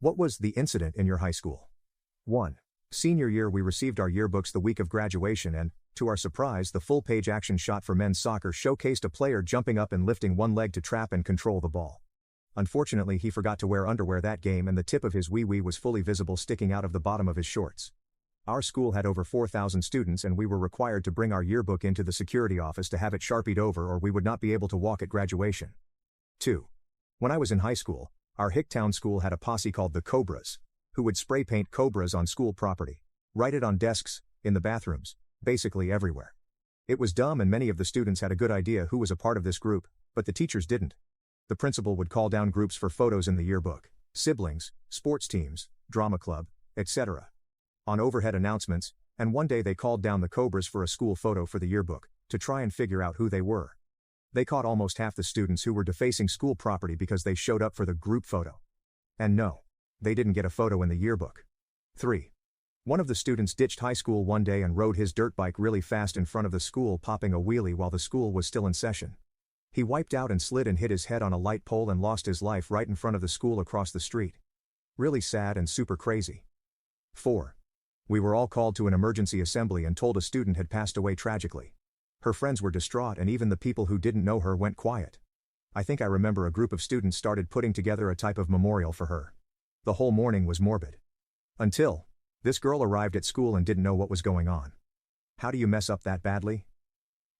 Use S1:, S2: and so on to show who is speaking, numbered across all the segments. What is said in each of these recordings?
S1: What was the incident in your high school? 1. Senior year, we received our yearbooks the week of graduation and, to our surprise, the full-page action shot for men's soccer showcased a player jumping up and lifting one leg to trap and control the ball. Unfortunately, he forgot to wear underwear that game and the tip of his wee-wee was fully visible sticking out of the bottom of his shorts. Our school had over 4,000 students and we were required to bring our yearbook into the security office to have it sharpied over or we would not be able to walk at graduation. 2. When I was in high school, our Hicktown school had a posse called the Cobras, who would spray paint cobras on school property, write it on desks, in the bathrooms, basically everywhere. It was dumb and many of the students had a good idea who was a part of this group, but the teachers didn't. The principal would call down groups for photos in the yearbook, siblings, sports teams, drama club, etc. on overhead announcements, and one day they called down the Cobras for a school photo for the yearbook, to try and figure out who they were. They caught almost half the students who were defacing school property because they showed up for the group photo. And no, they didn't get a photo in the yearbook. 3. One of the students ditched high school one day and rode his dirt bike really fast in front of the school, popping a wheelie while the school was still in session. He wiped out and slid and hit his head on a light pole and lost his life right in front of the school across the street. Really sad and super crazy. 4. We were all called to an emergency assembly and told a student had passed away tragically. Her friends were distraught and even the people who didn't know her went quiet. I think I remember a group of students started putting together a type of memorial for her. The whole morning was morbid. Until this girl arrived at school and didn't know what was going on. How do you mess up that badly?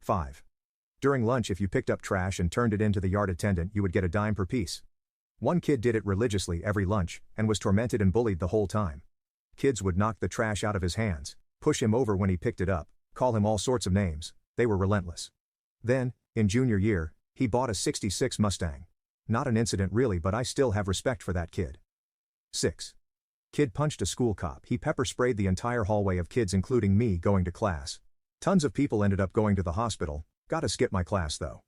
S1: 5. During lunch, if you picked up trash and turned it into the yard attendant, you would get a dime per piece. One kid did it religiously every lunch, and was tormented and bullied the whole time. Kids would knock the trash out of his hands, push him over when he picked it up, call him all sorts of names. They were relentless. Then, in junior year, he bought a '66 Mustang. Not an incident really, but I still have respect for that kid. 6. Kid punched a school cop. He pepper sprayed the entire hallway of kids including me going to class. Tons of people ended up going to the hospital. Gotta skip my class though.